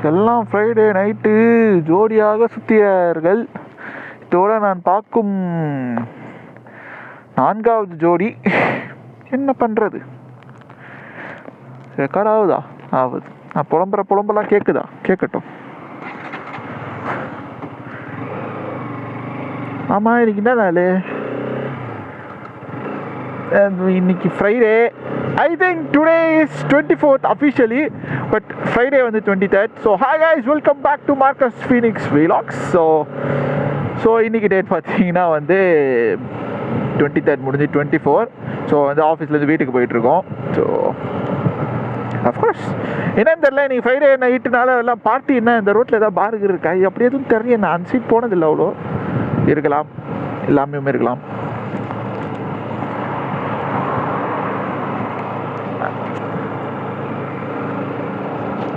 எல்லாம் Friday night ஜோடியாக சுத்தியார்கள். இதோட நான் பார்க்கும் 4வது ஜோடி. என்ன பண்ணுறது? ரெக்கார்ட் ஆகுதா? ஆகுது. நான் புலம்பெல்லாம் கேட்குதா? கேட்கட்டும். ஆமாம், இன்னைக்கு என்ன நாள்? இன்னைக்கு Friday. I think today is 24th officially, but Friday வந்து 23rd. So hi guys, welcome back to Marcus Phoenix Vlogs. So இன்னைக்கு டேட் பார்த்தீங்கன்னா வந்து 23rd முடிஞ்சு 24. ஸோ வந்து ஆஃபீஸ்லேருந்து வீட்டுக்கு போயிட்டுருக்கோம். ஸோ அஃப்கோர்ஸ் என்னன்னு தெரில, இன்னைக்கு ஃப்ரைடே நைட்டுனால எல்லாம் பார்ட்டி. என்ன இந்த ரோட்டில் ஏதாவது பாருக்கு இருக்கா? அப்படி எதுவும் தெரியல. நான் அன்சீட் போனதில்லை. அவ்வளோ இருக்கலாம், எல்லாமே இருக்கலாம்.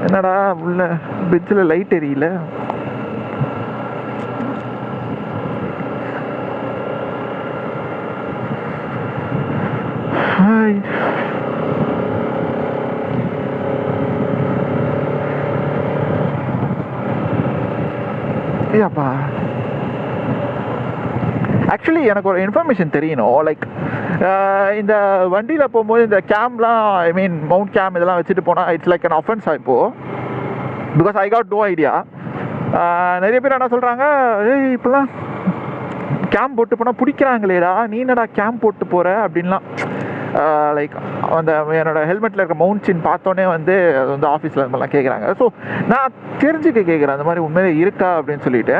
என்னடா உள்ள பிரிட்ஜில் லைட் எரியல? ஏப்பா, ஆக்சுவலி எனக்கு ஒரு இன்ஃபர்மேஷன் தெரியணும். லைக் இந்த வண்டியில் போகும்போது இந்த கேம்லாம், ஐ மீன் மவுண்ட் கேம் இதெல்லாம் வச்சுட்டு போனால் இட்ஸ் லைக் அன் அஃபென்ஸ் ஆகிப்போ. Because I got no idea. நிறைய பேர் என்ன சொல்கிறாங்க, இப்போலாம் கேம் போட்டு போனால் பிடிக்கிறாங்களேடா, நீ என்னடா கேம் போட்டு போகிற அப்படின்லாம். லைக் அந்த என்னோடய ஹெல்மெட்டில் இருக்க மவுண்ட்ஸின் பார்த்தோன்னே வந்து அது வந்து ஆஃபீஸில் இந்த மாதிரிலாம் கேட்குறாங்க. ஸோ நான் தெரிஞ்சுக்க கேட்குறேன் அந்த மாதிரி உண்மையிலே இருக்கா அப்படின்னு சொல்லிட்டு.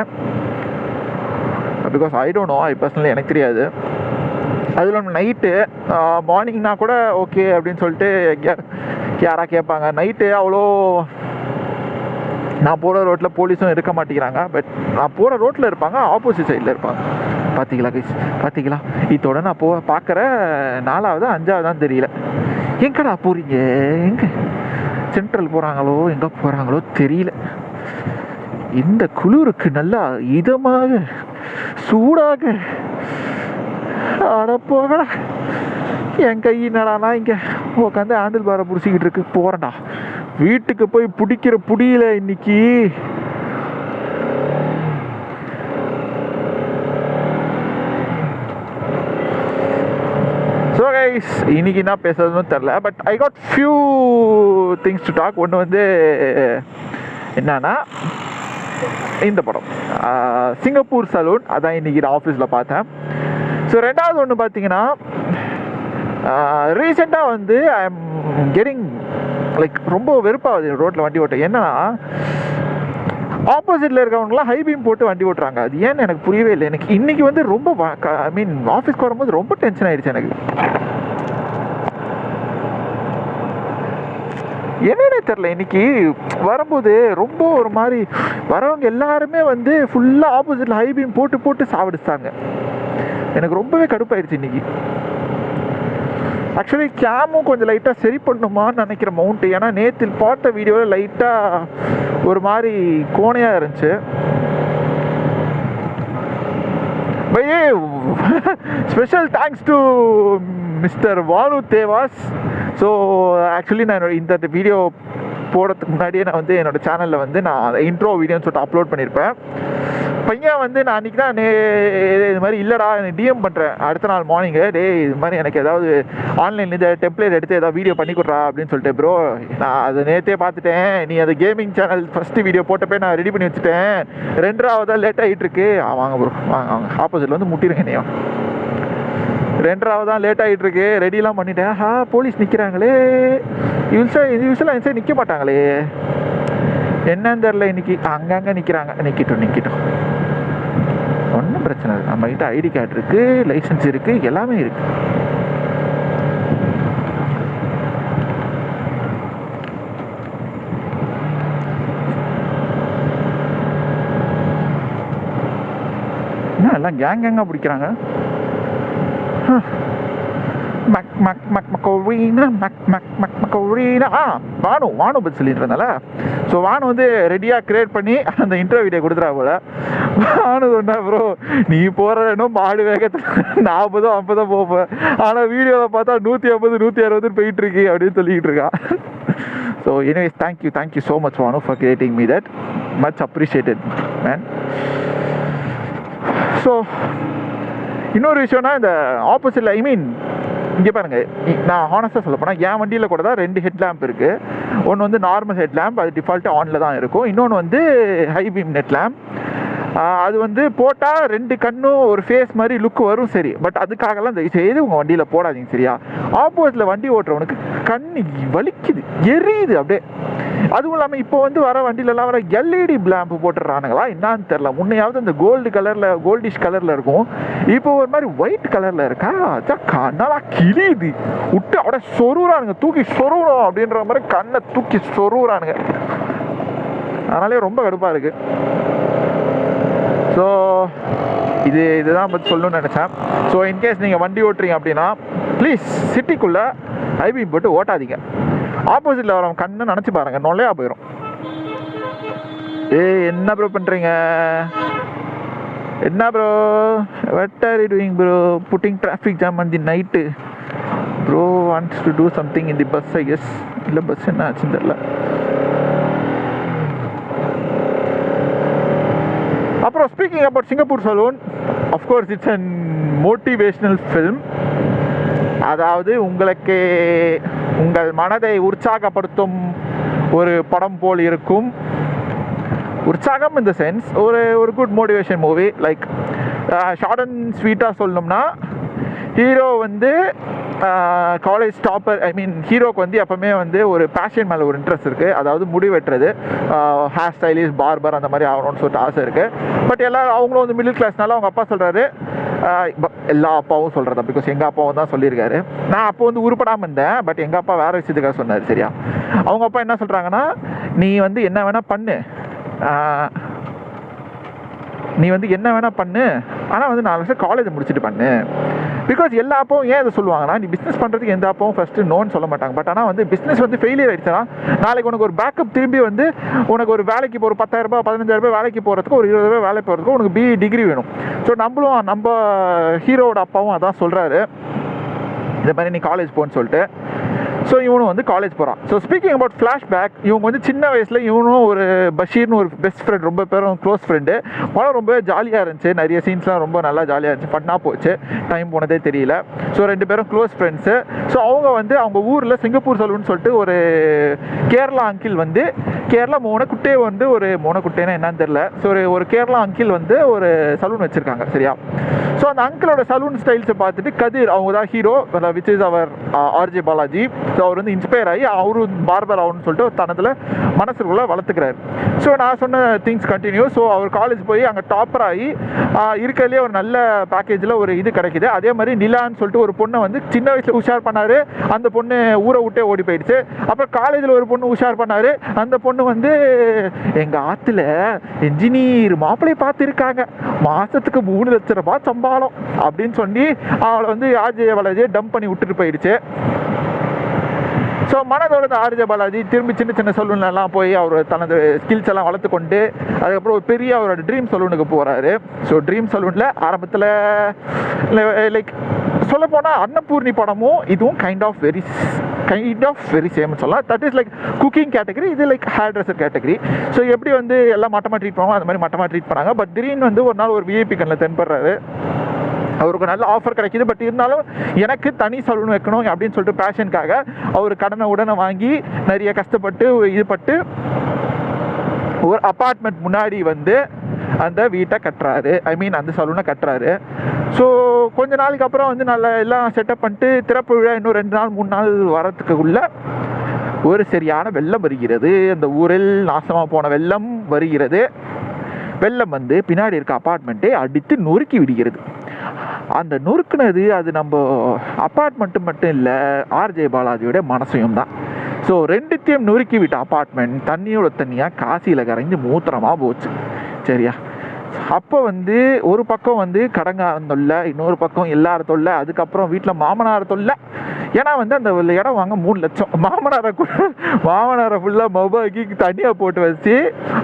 Because I don't know, I personally எனக்கு தெரியாது. அதில் ஒன்று நைட்டு மார்னிங்னா கூட ஓகே அப்படின்னு சொல்லிட்டு யாராக கேட்பாங்க. நைட்டு அவ்வளோ நான் போகிற ரோட்டில் போலீஸும் இருக்க மாட்டேங்கிறாங்க. பட் நான் போகிற ரோட்டில் இருப்பாங்க, ஆப்போசிட் சைடில் இருப்பாங்க. பார்த்தீங்களா கைஸ், பார்த்தீங்களா? இதோட நான் பார்க்குற 4வது 5வதுதான் தெரியல. எங்கடா போகிறீங்க? எங்கே சென்ட்ரல் போகிறாங்களோ எங்கே போகிறாங்களோ தெரியல. இந்த குளிருக்கு நல்லா இதமாக சூடாக அடப்போகடா. என் கை என்னடானா இங்கே உட்காந்து ஹேண்டில் பாரை பிடிச்சிக்கிட்டு இருக்கு. போகிறேன்டா வீட்டுக்கு போய் பிடிக்கிற புடியில இன்னைக்கு. ஸோ கைஸ், இன்னைக்கு என்ன பேசுறதுன்னு தெரில. But I got few things to talk. ஒன்று வந்து என்னன்னா, இந்த படம் சிங்கப்பூர் சலூன், அதான் இன்னைக்கு நான் ஆஃபீஸில் பார்த்தேன். ஸோ 2வது ஒன்று பார்த்தீங்கன்னா, ரீசெண்டாக வந்து ஐ எம் கெட்டிங் லைக் ரொம்ப வெறுப்பாகுது ரோட்டில் வண்டி ஓட்ட. என்னன்னா, ஆப்போசிட்டில் இருக்கவங்களாம் ஹை பீம் போட்டு வண்டி ஓட்டுறாங்க. அது ஏன்னு எனக்கு புரியவே இல்லை. எனக்கு இன்னைக்கு வந்து ரொம்ப ஐ மீன் ஆஃபீஸ்க்கு வரும்போது ரொம்ப டென்ஷன் ஆயிடுச்சு எனக்கு. என்னன்னே தெரில, இன்னைக்கு வரும்போது ரொம்ப ஒரு மாதிரி வரவங்க எல்லாருமே வந்து ஃபுல்லாக ஆப்போசிட்டில் ஹை பீம் போட்டு போட்டு சாவடிச்சாங்க. எனக்கு ரொம்பவே கடுப்பாயிடுச்சு இன்னைக்கு. ஆக்சுவலி கேமும் கொஞ்சம் லைட்டாக சரி பண்ணணுமான்னு நினைக்கிற மவுண்ட்டு. ஏன்னா நேற்று பார்த்த வீடியோவில் லைட்டாக ஒரு மாதிரி கோணையாக இருந்துச்சு. பையே special thanks to mister Vanu Devas. So actually நான் இந்த வீடியோ போடுறதுக்கு முன்னாடியே நான் வந்து என்னோடய சேனலில் வந்து நான் இன்ட்ரோ வீடியோன்னு சொல்லிட்டு அப்லோட் பண்ணியிருப்பேன். பையன் வந்து நான் அன்றைக்கி தான் இது மாதிரி இல்லைடா எனக்கு டிஎம் பண்ணுறேன் அடுத்த நாள் மார்னிங்கு, இது மாதிரி எனக்கு ஏதாவது ஆன்லைனில் இந்த டெம்ப்ளேட் எடுத்து ஏதாவது வீடியோ பண்ணி கொடுறா அப்படின்னு சொல்லிட்டு. ப்ரோ நான் அதை நேற்றே பார்த்துட்டேன், நீ அது கேமிங் சேனல் ஃபஸ்ட்டு வீடியோ போட்டப்போ நான் ரெடி பண்ணி வச்சுட்டேன், 2வது லேட் ஆகிட்டுருக்கு. வாங்க ப்ரோ வாங்க, ஆப்போசிட்டில் வந்து முட்டிடுங்க. நீ 2வது தான் லேட் ஆகிட்டுருக்கு, ரெடிலாம் பண்ணிட்டேன். போலீஸ் நிற்கிறாங்களே, யூஸ்வலாக இந்த சைடு நிற்க மாட்டாங்களே, என்னன்னு தெரில. இன்னைக்கு அங்கங்கே நிற்கிறாங்க. நிற்கட்டும், ஒன்றும் பிரச்சனை இல்லை. நம்மகிட்ட ஐடி கார்டு இருக்குது, லைசன்ஸ் இருக்குது, எல்லாமே இருக்குது. என்ன எல்லாம் கேங்காக பிடிக்கிறாங்க. வானு பற்றி சொல்லிட்டு இருந்தால. ஸோ ஸோ வானு வந்து ரெடியாக கிரியேட் பண்ணி அந்த இன்டர்வியூ வீடியோ கொடுத்துறா போல. வானு சொன்னா ப்ரோ நீ போகிறதுனோ மாடு வேகத்தில் 40-50 போப்பேன், ஆனால் வீடியோவில் பார்த்தா 150 160 போயிட்டு இருக்கு அப்படின்னு சொல்லிக்கிட்டு இருக்கான். So anyways thank you so much Vanu for creating me that, much appreciated man. So இன்னொரு விஷயம்னா இந்த ஆப்போசிட்டில் இங்கே பாருங்க, நான் ஹானஸ்ட்டாக சொல்ல போனால் என் வண்டியில் கூட தான் 2 ஹெட் லேம்ப் இருக்குது. ஒன்று வந்து நார்மல் ஹெட் லேம்ப், அது டிஃபால்ட்டாக ஆனில் தான் இருக்கும். இன்னொன்று வந்து ஹை பீம் நெட் லேம்ப். அது வந்து போட்டால் 2 கண்ணும் ஒரு ஃபேஸ் மாதிரி லுக் வரும் சரி, பட் அதுக்காகலாம் செய்து உங்கள் வண்டியில் போடாதீங்க சரியா. ஆப்போசிட்டில் வண்டி ஓட்டுறவனுக்கு கண் வலிக்குது, எரியுது அப்படியே. அதுவும் இல்லாமல் இப்போ வந்து வர வண்டியிலலாம் வர எல்இடி லேம்ப் போட்டுடுறானுங்களா என்னான்னு தெரில. முன்னையாவது இந்த கோல்டிஷ் கலரில் இருக்கும், இப்போ ஒரு மாதிரி ஒயிட் கலரில் இருக்கா, அதான் கண்ணெல்லாம் கிழியுது விட்டு அப்படியே சொருவுறானுங்க, தூக்கி சொருவுறோம் அப்படின்ற மாதிரி கண்ணை தூக்கி சொருவுறானுங்க. அதனாலே ரொம்ப கடுப்பாக இருக்குது. ஸோ இதுதான் பற்றி சொல்லணும்னு நினச்சேன். ஸோ இன்கேஸ் நீங்கள் வண்டி ஓட்டுறீங்க அப்படின்னா ப்ளீஸ் சிட்டிக்குள்ளே ஹைபீம் போட்டு ஓட்டாதீங்க. ஆப்போசிட்டில் வரவங்க கண்ணு நினச்சி பாருங்க, நொல்லையா போயிடும். என்ன ப்ரோ பண்ணுறீங்க, என்ன bro, what are you doing bro, pudding traffic jam on the night bro, wants to do something in the bus I guess. இல்லை பஸ் என்ன ஆச்சுன்னு தெரில. அப்புறம் speaking about Singapore salon, of course it's an motivational film. அதாவது உங்களுக்கு உங்கள் மனதை உற்சாகப்படுத்தும் ஒரு படம் போல் இருக்கும். உற்சாகம் இன் த சென்ஸ் ஒரு good motivation movie. Like short and ஸ்வீட்டாக சொல்லணும்னா, ஹீரோ வந்து காலேஜ் டாப்பர். ஹீரோக்கு வந்து எப்பவுமே வந்து ஒரு பேஷன் மேலே ஒரு இன்ட்ரெஸ்ட் இருக்குது. அதாவது முடி வெட்டுறது, ஹேர் ஸ்டைலிஸ்ட், பார்பர் அந்த மாதிரி ஆகணும்னு சொல்லிட்டு ஆசை இருக்குது. பட் எல்லாரும் அவங்களும் வந்து மிடில் கிளாஸ்னால அவங்க அப்பா சொல்கிறாரு, எல்லா அப்பாவும் சொல்கிறதா, பிகாஸ் எங்கள் அப்பாவும் தான் சொல்லியிருக்காரு. நான் அப்போ வந்து உருப்படாமல் இருந்தேன், பட் எங்கள் அப்பா வேறு விஷயத்துக்காக சொன்னார் சரியா. அவங்க அப்பா என்ன சொல்கிறாங்கன்னா, நீ வந்து என்ன வேணால் பண்ணு, ஆனால் வந்து 4 வருஷம் காலேஜ் முடிச்சுட்டு பண்ணு. பிகாஸ் எல்லா அப்பாவும் ஏன் இதை சொல்லுவாங்கன்னா, நீ பிஸ்னஸ் பண்ணுறதுக்கு எந்த அப்பாவும் ஃபஸ்ட்டு நோன்னு சொல்ல மாட்டாங்க. பட் ஆனால் வந்து பிஸ்னஸ் வந்து ஃபெயிலியர் ஆகிடுச்சுன்னா நாளைக்கு உனக்கு ஒரு பேக்கப் திரும்பி வந்து உனக்கு ஒரு வேலைக்கு ஒரு 10,000 15,000 வேலைக்கு போகிறதுக்கு, ஒரு 20,000 வேலைக்கு போகிறதுக்கு உனக்கு BE டிகிரி வேணும். ஸோ நம்ம ஹீரோவோட அப்பாவும் அதான் சொல்கிறாரு, இந்த மாதிரி நீ காலேஜ் போன்னு சொல்லிட்டு. ஸோ இவனும் வந்து காலேஜ் போகிறான். ஸோ ஸ்பீக்கிங் அபவுட் ஃப்ளாஷ்பேக், இவங்க வந்து சின்ன வயசில் இவனும் ஒரு பஷீர்னு ஒரு பெஸ்ட் ஃப்ரெண்ட், ரொம்ப பேரும் க்ளோஸ் ஃப்ரெண்டு. படம் ரொம்ப ஜாலியாக இருந்துச்சு, நிறைய சீன்ஸ்லாம் ரொம்ப நல்லா ஜாலியாக இருந்துச்சு, ஃபன்னாக போச்சு, டைம் போனதே தெரியல. ஸோ 2 பேரும் க்ளோஸ் ஃப்ரெண்ட்ஸு. ஸோ அவங்க ஊரில் சிங்கப்பூர் சலூன் சொல்லிட்டு ஒரு கேரளா அங்கிள் வந்து, கேரளா மோனக்குட்டே வந்து ஒரு மோனக்குட்டேன்னா என்னன்னு தெரில. ஸோ ஒரு கேரளா அங்கிள் வந்து ஒரு சலூன் வச்சுருக்காங்க சரியா. ஸோ அந்த அங்கிளோட சலூன் ஸ்டைல்ஸை பார்த்துட்டு கதிர், அவங்க தான் ஹீரோ, விச் இஸ் அவர் RJ பாலாஜி. ஸோ அவர் வந்து இன்ஸ்பயர் ஆகி அவரும் பார்பர் ஆகணும்னு சொல்லிட்டு தனதில் மனசுக்குள்ளே வளர்த்துக்கிறாரு. ஸோ நான் சொன்ன திங்ஸ் கண்டினியூ. ஸோ அவர் காலேஜ் போய் அங்கே டாப்பர் ஆகி இருக்கிறதுலே ஒரு நல்ல பேக்கேஜில் ஒரு இது கிடைக்கிது. அதே மாதிரி நிலான்னு சொல்லிட்டு ஒரு பொண்ணை வந்து சின்ன வயசில் உஷார் பண்ணார், அந்த பொண்ணு ஊரை விட்டே ஓடி போயிடுச்சு. அப்புறம் காலேஜில் ஒரு பொண்ணு உஷார் பண்ணார், அந்த பொண்ணு வந்து எங்கள் ஆற்றுல என்ஜினியர் மாப்பிள்ளையை பார்த்துருக்காங்க, மாதத்துக்கு 3 லட்சம் ரூபாய் சம்பாளம் அப்படின்னு சொல்லி அவளை வந்து RJ பாலாஜியை டம்ப் பண்ணி விட்டுட்டு போயிடுச்சு. ஸோ மனதோட RJ பாலாஜி திரும்பி சின்ன சலூன்லாம் போய் அவர் தனது ஸ்கில்ஸ் எல்லாம் வளர்த்து கொண்டு அதுக்கப்புறம் ஒரு பெரிய அவரோட ட்ரீம் சலூனுக்கு போகிறாரு. ஸோ ட்ரீம் சலூனில் ஆரம்பத்தில் லைக் சொல்ல போனால் அன்னபூர்ணி படமும் இதுவும் கைண்ட் ஆஃப் வெரி சேம்னு சொல்லலாம். That is like cooking category, இது like hairdresser category. So எப்படி வந்து எல்லாம் மட்டமாக ட்ரீட் பண்ணுவாங்க அந்த மாதிரி மட்டமாக ட்ரீட் பண்ணாங்க. பட் திடீர்னு வந்து ஒரு நாள் ஒரு VIP கண்ணில் தென்படுறாரு, அவருக்கு நல்ல ஆஃபர் கிடைக்கிது. பட் இருந்தாலும் எனக்கு தனி சலூன் வைக்கணும் அப்படின்னு சொல்லிட்டு பேஷனுக்காக அவர் கடனை வாங்கி நிறைய கஷ்டப்பட்டு இதுபட்டு ஒரு அப்பார்ட்மெண்ட் முன்னாடி வந்து அந்த வீட்டை கட்டுறாரு, அந்த சலூனை கட்டுறாரு. ஸோ கொஞ்ச நாளைக்கு அப்புறம் வந்து நல்லா எல்லாம் செட்டப் பண்ணிட்டு திறப்பு விழா இன்னும் 2 நாள் 3 நாள் வரத்துக்குள்ள ஒரு சரியான வெள்ளம் வருகிறது. அந்த ஊரில் நாசமாக போன வெள்ளம் வருகிறது. வெள்ளம் வந்து பின்னாடி இருக்க அப்பார்ட்மெண்ட்டை அடித்து நொறுக்கி விடுகிறது. அந்த நொறுக்குனது அது நம்ம அப்பார்ட்மெண்ட்டு மட்டும் இல்லை, RJ பாலாஜியோட மனசையும் தான். ஸோ 2த்தையும் நொறுக்கி விட்ட அப்பார்ட்மெண்ட் தண்ணியாக காசியில் கரைஞ்சி மூத்திரமாக போச்சு சரியா. அப்போ வந்து ஒரு பக்கம் வந்து கடங்காரன் தொல்லை, இன்னொரு பக்கம் எல்லார தொல்லை, அதுக்கப்புறம் வீட்டில் மாமனார் தொல்லை. ஏன்னா வந்து அந்த இடம் வாங்க 3 லட்சம். மாமனாரை ஃபுல்லாக மொபைலுக்கு தனியாக போட்டு வச்சு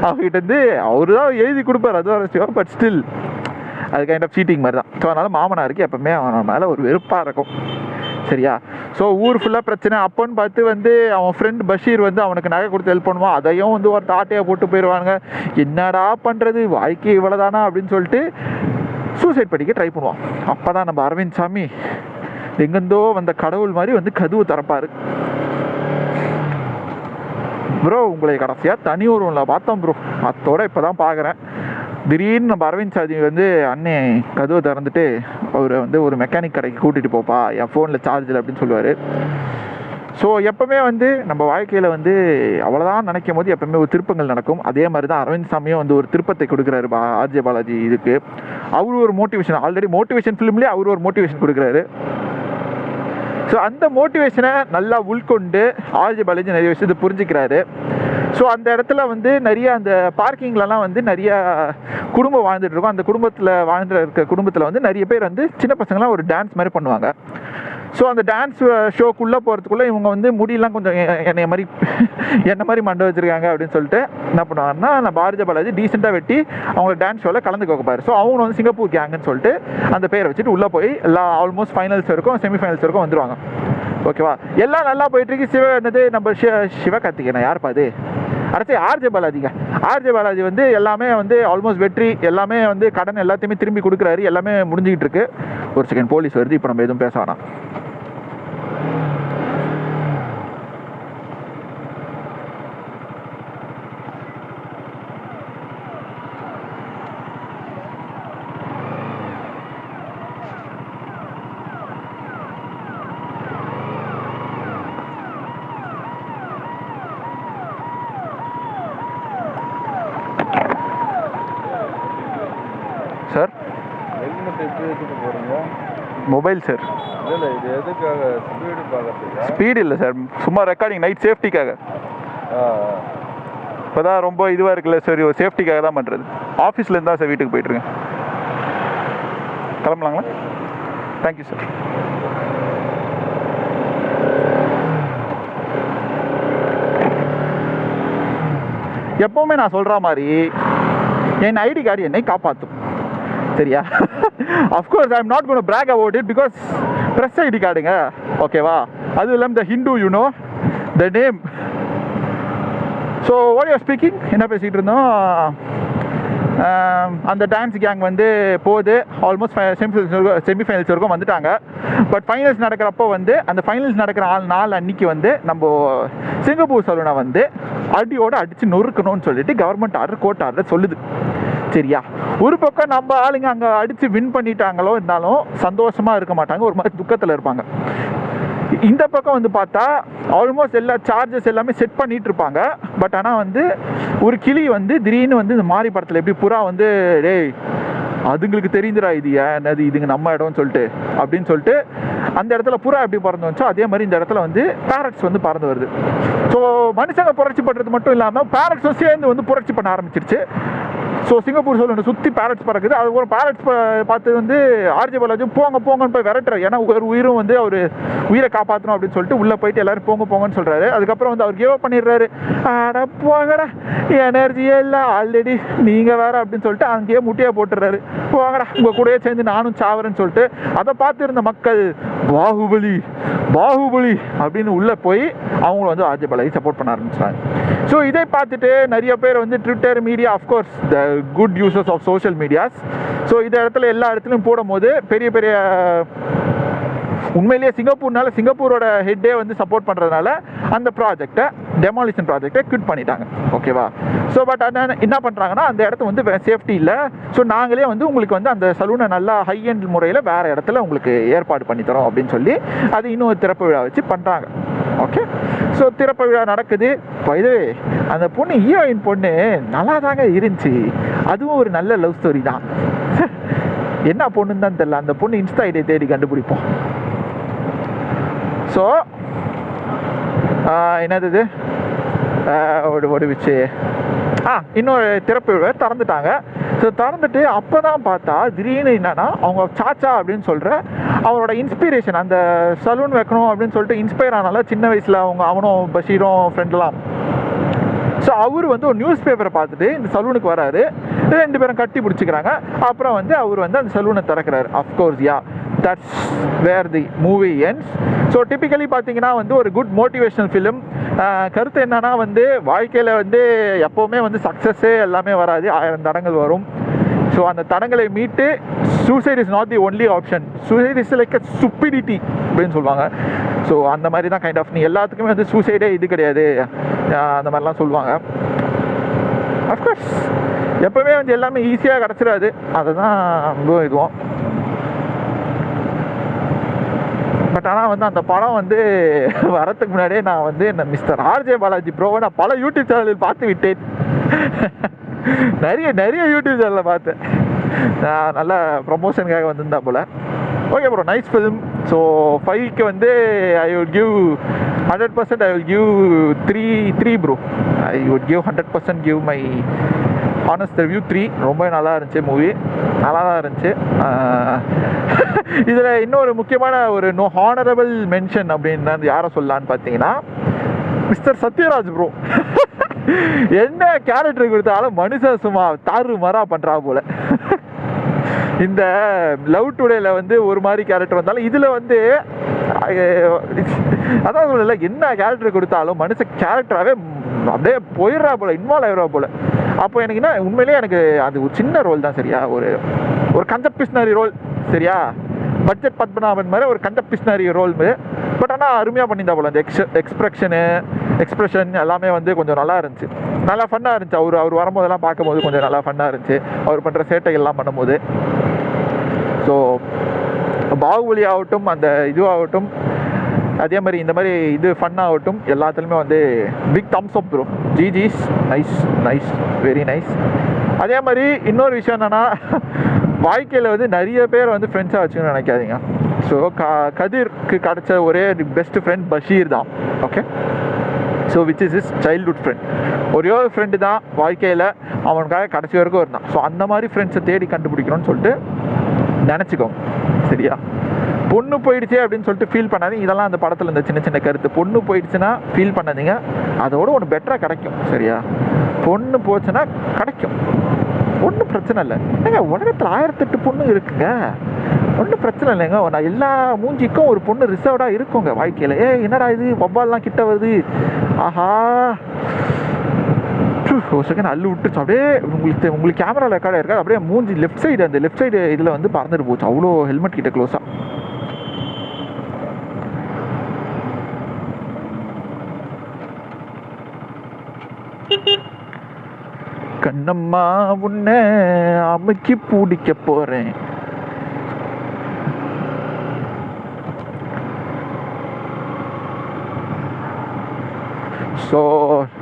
அவங்ககிட்ட இருந்து அவரு தான் எழுதி கொடுப்பார், அது ஒரு விஷயம். பட் ஸ்டில் அது கைண்ட் ஆஃப் சீட்டிங் மாதிரி தான். ஸோ அதனால் மாமனாருக்கு எப்பவுமே அவன் மேலே ஒரு வெறுப்பாக இருக்கும். சரியா? ஸோ ஊர் ஃபுல்லாக பிரச்சனை. அப்போன்னு பார்த்து வந்து அவன் ஃப்ரெண்ட் பஷீர் வந்து அவனுக்கு நகை கொடுத்து ஹெல்ப் பண்ணுவான். அதையும் வந்து ஒரு தாட்டையாக போட்டு போயிடுவாங்க. என்னடா பண்ணுறது, வாழ்க்கை இவ்வளோதானா அப்படின்னு சொல்லிட்டு சூசைட் பண்ணிக்க ட்ரை பண்ணுவான். அப்போ தான் நம்ம அரவிந்த் சாமி எங்கேருந்தோ வந்த கடவுள் மாதிரி வந்து கதவு திறப்பார். ப்ரோ உங்களை கடைசியாக தனி ஒருவனில் பார்த்தோம் ப்ரோ, அத்தோட இப்போ தான் பார்க்குறேன். திடீர்னு நம்ம அரவிந்த் சாதி வந்து அண்ணே கதவை திறந்துட்டு அவரை வந்து ஒரு மெக்கானிக் கடைக்கு கூட்டிகிட்டு போப்பா, என் ஃபோனில் சார்ஜில் அப்படின்னு சொல்லுவார். ஸோ எப்போவுமே வந்து நம்ம வாழ்க்கையில் வந்து அவ்வளோதான் நினைக்கும் போது எப்போவுமே ஒரு திருப்பங்கள் நடக்கும். அதே மாதிரி தான் அரவிந்த் சாமியும் வந்து ஒரு திருப்பத்தை கொடுக்குறாரு ஆர்ஜே பாலாஜி இதுக்கு. அவரு ஒரு மோட்டிவேஷன், ஆல்ரெடி மோட்டிவேஷன் ஃபிலிம்லேயே அவர் ஒரு மோட்டிவேஷன் கொடுக்குறாரு. ஸோ அந்த மோட்டிவேஷனை நல்லா உள்கொண்டு ஆர்ஜே பாலாஜி நிறைய விஷயத்தை புரிஞ்சுக்கிறாரு. ஸோ அந்த இடத்துல வந்து நிறைய அந்த பார்க்கிங்லலாம் வந்து நிறைய குடும்பம் வாழ்ந்துட்டு இருக்கும். அந்த குடும்பத்தில் வந்து நிறைய பேர் வந்து சின்ன பசங்களாம் ஒரு டான்ஸ் மாதிரி பண்ணுவாங்க. ஸோ அந்த டான்ஸ் ஷோக்குள்ளே போகிறதுக்குள்ளே இவங்க வந்து முடியெல்லாம் கொஞ்சம் என்ன மாதிரி மண்டை வச்சுருக்காங்க அப்படின்னு சொல்லிட்டு என்ன பண்ணுவாங்கன்னா, நம்ம ஆர்ஜே பாலாஜி டீசெண்டாக வெட்டி அவங்கள டான்ஸ் ஷோவில் கலந்துக்க வைப்பார். ஸோ அவங்க வந்து சிங்கப்பூர் கேங்குன்னு சொல்லிட்டு அந்த பேரை வச்சுட்டு உள்ளே போய் எல்லா ஆல்மோஸ்ட் ஃபைனல்ஸ் வரைக்கும் செமிஃபைனல்ஸ் வரைக்கும் வந்துடுவாங்க. ஓகேவா? எல்லாம் நல்லா போயிட்டுருக்கு. நம்ம சிவகார்த்திகேயன் யாருப்பா அது? அடுத்து ஆர்ஜே பாலாஜி வந்து எல்லாமே வந்து ஆல்மோஸ்ட் வெற்றி, எல்லாமே வந்து கடன் எல்லாத்தையுமே திரும்பி கொடுக்குறாரு, எல்லாமே முடிஞ்சுக்கிட்டு இருக்கு. ஒரு செகண்ட், போலீஸ் வருது, இப்போ நம்ம எதுவும் பேச வேணாம். Sir mobile sir. ஸ்பீடு இல்லை சார், சும்மா ரெக்கார்டிங், நைட் சேஃப்டிக்காக. இப்போ தான் ரொம்ப இதுவாக இருக்குல்ல சார், ஒரு சேஃப்டிக்காக தான் பண்ணுறது. ஆஃபீஸில் இருந்தால் சார் வீட்டுக்கு போயிட்டுருங்க. கிளம்பலாங்களா? Thank you sir. எப்போவுமே நான் சொல்கிற மாதிரி என் ஐடி கார்டு என்னை காப்பாற்றும். சரியா? Of course I am not gonna brag about it because press ID கார்டுங்க. ஓகேவா? அதுவும் இல்லாமல் the Hindu you know the name. So what you're speaking, என்ன பேசிகிட்டு இருந்தோம்? அந்த டான்ஸ் கேங் வந்து போகுது, ஆல்மோஸ்ட் செமிஃபைனல்ஸ் வரைக்கும் வந்துட்டாங்க. பட் ஃபைனல்ஸ் நடக்கிறப்போ வந்து அந்த ஃபைனல்ஸ் நடக்கிற நாள் அன்னைக்கு வந்து நம்ம சிங்கப்பூர் சலூனை வந்து அடியோடு அடித்து நொறுக்கணும்னு சொல்லிட்டு கவர்மெண்ட் ஆர்டர், கோர்ட் ஆர்டர் சொல்லுது. சரியா? ஒரு பக்கம் நம்ம ஆளுங்க அங்கே அடித்து வின் பண்ணிட்டாங்களோ இருந்தாலும் சந்தோஷமாக இருக்க மாட்டாங்க, ஒரு மாதிரி துக்கத்தில் இருப்பாங்க. இந்த பக்கம் வந்து பார்த்தா ஆல்மோஸ்ட் எல்லா சார்ஜஸ் எல்லாமே செட் பண்ணிட்டு இருப்பாங்க. பட் ஆனால் வந்து ஒரு கிளி வந்து திடீர்னு வந்து இந்த மாரி படத்தில் எப்படி புறா வந்து டேய் அதுங்களுக்கு தெரிஞ்சிடா இது ஏன்னது இதுங்க நம்ம இடம்னு சொல்லிட்டு அப்படின்னு சொல்லிட்டு அந்த இடத்துல புறா எப்படி பறந்து வந்துச்சோ அதே மாதிரி இந்த இடத்துல வந்து பேரட்ஸ் வந்து பறந்து வருது. ஸோ மனுஷங்க புரட்சி பண்ணுறது மட்டும் இல்லாமல் பேரட்ஸும் சேர்ந்து வந்து புரட்சி பண்ண ஆரம்பிச்சிருச்சு. ஸோ சிங்கப்பூர் சலூனை சுற்றி பேரட்ஸ் பறக்குது. அதுக்கப்புறம் பேரட்ஸ் பார்த்து வந்து ஆர்ஜே பாலாஜி போங்கன்னு போய் விரட்டுறாரு. ஏன்னா ஒரு உயிரும் வந்து அவர் உயிரை காப்பாற்றணும் அப்படின்னு சொல்லிட்டு உள்ளே போயிட்டு எல்லாரும் போங்கன்னு சொல்கிறாரு. அதுக்கப்புறம் வந்து அவர் கேவ் அப் பண்ணிடுறாரு. அட போங்கடா, எனர்ஜியே இல்லை ஆல்ரெடி நீங்கள் வேறு அப்படின்னு சொல்லிட்டு அங்கேயே முட்டையை போட்டுடுறாரு. போங்கடா உங்கள் கூடயே சேர்ந்து நானும் சாவரேன்னு சொல்லிட்டு அதை பார்த்து இருந்த மக்கள் பாகுபலி அப்படின்னு உள்ளே போய் அவங்கள வந்து ஆர்ஜே பாலாஜி சப்போர்ட் பண்ண ஆரம்பிச்சாங்க. ஸோ இதை பார்த்துட்டு நிறைய பேர் வந்து Twitter media, of course the good users of social medias, so இந்த இடத்துல எல்லா இடத்துலையும் போடும்போது பெரிய உண்மையிலேயே சிங்கப்பூரோட ஹெட்டே வந்து சப்போர்ட் பண்ணுறதுனால அந்த டெமாலிஷன் ப்ராஜெக்டை குவிட் பண்ணிட்டாங்க. ஓகேவா? ஸோ பட் என்ன பண்ணுறாங்கன்னா அந்த இடத்த வந்து சேஃப்டி இல்லை, ஸோ நாங்களே வந்து உங்களுக்கு வந்து அந்த சலூனை நல்லா ஹை எண்ட் முறையில் வேறு இடத்துல உங்களுக்கு ஏற்பாடு பண்ணித்தரோம் அப்படின்னு சொல்லி அது இன்னும் திறப்பு விழா வச்சு பண்ணுறாங்க. ஓகே, ஸோ திறப்பு விழா நடக்குது. இது அந்த பொண்ணு ஹீரோயின் பொண்ணு நல்லா தாங்க இருந்துச்சு, அதுவும் ஒரு நல்ல லவ் ஸ்டோரி தான். என்ன பொண்ணுன்னு தான் தெரியல, அந்த பொண்ணு இன்ஸ்டா ஐடியை தேடி கண்டுபிடிப்போம். ஸோ என்னது ஒரு விஷயம் இன்னொரு திறப்பு விழா திறந்துட்டாங்க. ஸோ திறந்துட்டு அப்போ தான் பார்த்தா திடீர்னு என்னன்னா அவங்க சாச்சா அப்படின்னு சொல்கிற அவரோட இன்ஸ்பிரேஷன், அந்த சலூன் வைக்கணும் அப்படின்னு சொல்லிட்டு இன்ஸ்பயர் ஆனால சின்ன வயசில் அவனும் பஷீரும் ஃப்ரெண்ட்லாம். ஸோ அவர் வந்து ஒரு நியூஸ் பேப்பரை பார்த்துட்டு இந்த சலூனுக்கு வராரு, 2 பேரும் கட்டி பிடிச்சிக்கிறாங்க. அப்புறம் வந்து அவர் வந்து அந்த சலூனை திறக்கிறாரு. Of course that's where the movie ends. So typically பார்த்தீங்கன்னா வந்து ஒரு குட் மோட்டிவேஷனல் ஃபிலிம். கருத்து என்னன்னா வந்து வாழ்க்கையில் வந்து எப்போவுமே வந்து சக்ஸஸ்ஸே எல்லாமே வராது, 1000 தடங்கள் வரும். ஸோ அந்த தடங்களை மீட்டு suicide is not the only option, suicide is like a stupidity அப்படின்னு சொல்லுவாங்க. ஸோ அந்த மாதிரி தான் கைண்ட் ஆஃப் நீ எல்லாத்துக்குமே வந்து சூசைடே இது கிடையாது அந்த மாதிரிலாம் சொல்லுவாங்க. அஃப்கோர்ஸ் எப்போவுமே வந்து எல்லாமே ஈஸியாக கிடச்சிடாது, அதுதான் ரொம்ப இதுவும். பட் ஆனால் வந்து அந்த படம் வந்து வரத்துக்கு முன்னாடியே நான் வந்து என்ன மிஸ்டர் ஆர்ஜே பாலாஜி ப்ரோவை நான் பல யூடியூப் சேனலில் பார்த்து விட்டேன். நிறைய யூடியூப் சேனலில் பார்த்தேன். நான் நல்ல ப்ரொமோஷனுக்காக வந்திருந்தா போல். Okay bro, nice film. So 5க்கு வந்து I will give 100%, I will give 3 bro. I would give 100% give my honest review 3. ரொம்ப நல்லா இருந்துச்சு மூவி, நல்லா தான் இருந்துச்சு. இதில் இன்னொரு முக்கியமான ஒரு ஹானரபிள் மென்ஷன் அப்படின்னு யாரை சொல்லலான்னு பார்த்தீங்கன்னா மிஸ்டர் சத்யராஜ் ப்ரோ. என்ன கேரக்டர் கொடுத்தாலும் மனுஷன் சும்மா தாறு மாறா பண்ணுறா போல. இந்த லவ் டுடேல வந்து ஒரு மாதிரி கேரக்டர் வந்தாலும் இதில் வந்து அதான் சொல்லல, என்ன கேரக்டர் கொடுத்தாலும் மனுஷன் கேரக்டராகவே அப்படியே போயிடுறா போல, இன்வால்வ் ஆயிடுறா போல. அப்போ எனக்கு என்ன உண்மையிலேயே எனக்கு அது ஒரு சின்ன ரோல் தான் சரியா, ஒரு கஞ்ச பிஸ்னரி ரோல் சரியா, பட்ஜெட் பத்மநாபன் மாதிரி ஒரு கஞ்ச பிஸ்னரி ரோல். பட் ஆனால் அருமையாக பண்ணியிருந்தா போல. அந்த எக்ஸ்பிரஷன் எல்லாமே வந்து கொஞ்சம் நல்லா இருந்துச்சு, நல்லா ஃபன்னாக இருந்துச்சு. அவர் வரும்போதெல்லாம் பார்க்கும்போது கொஞ்சம் நல்லா ஃபன்னாக இருந்துச்சு, அவர் பண்ணுற சேட்டைகள்லாம் பண்ணும்போது. ஸோ பாகுபலி ஆகட்டும், அந்த இதுவாகட்டும், அதே மாதிரி இந்த மாதிரி இது ஃபன்னாகட்டும், எல்லாத்துலேயுமே வந்து big thumbs up bro. GGs, nice, very nice. அதே மாதிரி இன்னொரு விஷயம் என்னென்னா, வாழ்க்கையில் வந்து நிறைய பேர் வந்து ஃப்ரெண்ட்ஸாக வச்சுக்கணும்னு நினைக்காதீங்க. ஸோ கதிருக்கு கிடச்ச ஒரே பெஸ்ட் ஃப்ரெண்ட் பஷீர் தான். Okay, so which is is childhood friend. ஒரே ஒரு ஃப்ரெண்டு தான் வாழ்க்கையில் அவனுக்காக கடைசி வரைக்கும் இருந்தான். ஸோ அந்த மாதிரி ஃப்ரெண்ட்ஸை தேடி கண்டுபிடிக்கணும்னு சொல்லிட்டு நினச்சிக்கோங்க சரியா. பொண்ணு போயிடுச்சு அப்படின்னு சொல்லிட்டு ஃபீல் பண்ணாதீங்க. இதெல்லாம் அந்த படத்தில் இந்த சின்ன கருத்து. பொண்ணு போயிடுச்சுன்னா ஃபீல் பண்ணாதீங்க, அதோட ஒன்று பெட்டராக கிடைக்கும் சரியா. பொண்ணு போச்சுன்னா கிடைக்கும், ஒன்றும் பிரச்சனை இல்லை. ஏங்க உலகத்தில் 1008 பொண்ணு இருக்குங்க, ஒன்றும் பிரச்சனை இல்லைங்க. நான் எல்லா மூஞ்சிக்கும் ஒரு பொண்ணு ரிசர்வ்டாக இருக்குங்க வாழ்க்கையில். என்னடா இது வவ்வால்லாம் கிட்ட வருது, ஆஹா ஒரு செகண்ட் அள்ளு விட்டுச்சு. அப்படியே உங்களுக்கு கேமராவில் ரெக்கார்டாக இருக்காது, அப்படியே மூஞ்சி லெஃப்ட் சைடு, அந்த லெஃப்ட் சைடு இதில் வந்து பறந்துட்டு போச்சு, அவ்வளோ ஹெல்மெட் கிட்ட க்ளோஸாக. கண்ணம்மா உன்னை அமுக்கி பிடிக்க போறேன். So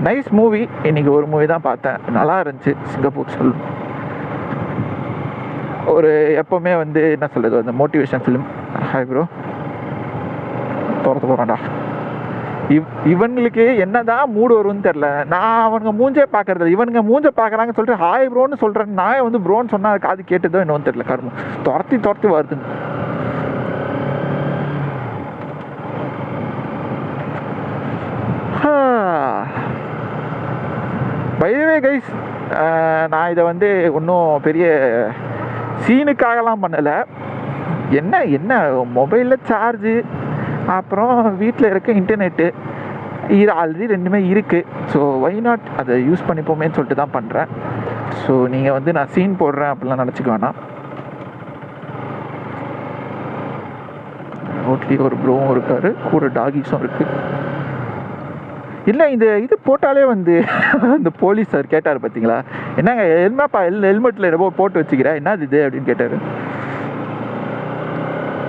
nice movie. இன்னைக்கு ஒரு மூவி தான் பார்த்தேன், நல்லா இருந்துச்சு. சிங்கப்பூர் சொல்லும் ஒரு எப்போவுமே வந்து என்ன சொல்கிறது, அந்த மோட்டிவேஷன் ஃபிலிம். ஹாய் ப்ரோ, துரத்து போகிறான்டா. இவனுக்கு என்னதான் மூடு வரும்னு தெரில. நான் அவனுங்க மூஞ்சே பார்க்கறது, இவனுங்க மூஞ்சை பார்க்குறாங்கன்னு சொல்லிட்டு ஹாய் ப்ரோன்னு சொல்கிறேன். நான் வந்து ப்ரோன்னு சொன்னால் காது கேட்டுதோ என்னன்னு தெரில. கருமம் துரத்தி வருதுங்க. பை தி வே கைஸ், நான் இதை வந்து ஒன்றும் பெரிய சீனுக்காகலாம் பண்ணலை. என்ன மொபைலில் சார்ஜு, அப்புறம் வீட்டில் இருக்க இன்டர்நெட்டு, இது ஆல்ரெடி ரெண்டுமே இருக்குது. ஸோ ஒய் நாட் அதை யூஸ் பண்ணிப்போமேன்னு சொல்லிட்டு தான் பண்ணுறேன். ஸோ நீங்கள் வந்து நான் சீன் போடுறேன் அப்படிலாம் நினச்சிக்க வேணாம். ரோட்லேயே ஒரு ப்ரோவும் இருக்கார், கூட டாகிஸும் இருக்குது. இல்லை இது போட்டாலே வந்து இந்த போலீஸ் சார் கேட்டார் பார்த்தீங்களா, என்னங்க என்னப்பா ஹெல்மெட்டில் என்னப்போ போட்டு வச்சுக்கிறேன், என்னது இது அப்படின்னு கேட்டார்.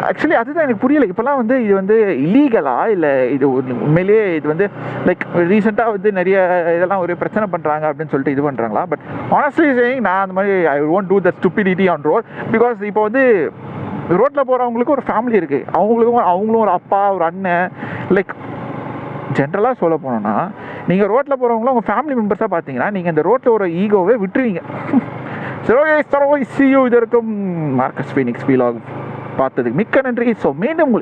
ஆக்சுவலி அதுதான் எனக்கு புரியலை. இப்போலாம் வந்து இது வந்து இல்லீகலா இல்லை இது உண்மையிலேயே இது வந்து லைக் ரீசெண்டாக வந்து நிறைய இதெல்லாம் ஒரு பிரச்சனை பண்ணுறாங்க அப்படின்னு சொல்லிட்டு இது பண்ணுறாங்களா. பட் ஆனஸ்ட்லி சேயிங், நான் அந்த மாதிரி I won't do the stupidity on road. Because இப்போ வந்து ரோட்டில் போகிறவங்களுக்கு ஒரு ஃபேமிலி இருக்குது, அவங்களும் ஒரு அப்பா, ஒரு அண்ணன், லைக் ஜென்ரலாக சொல்ல போனோன்னா நீங்கள் ரோட்டில் போகிறவங்களும் உங்கள் ஃபேமிலி மெம்பர்ஸாக பார்த்தீங்கன்னா நீங்கள் இந்த ரோட்டில் ஒரு ஈகோவே விட்டுருவீங்க. சரி, சி யூ. இது இருக்கும் மார்க்கஸ் ஃபீனிக்ஸ் வீலாக் பார்த்ததுக்கு மிக்க நன்றி. ஸோ மீண்டும்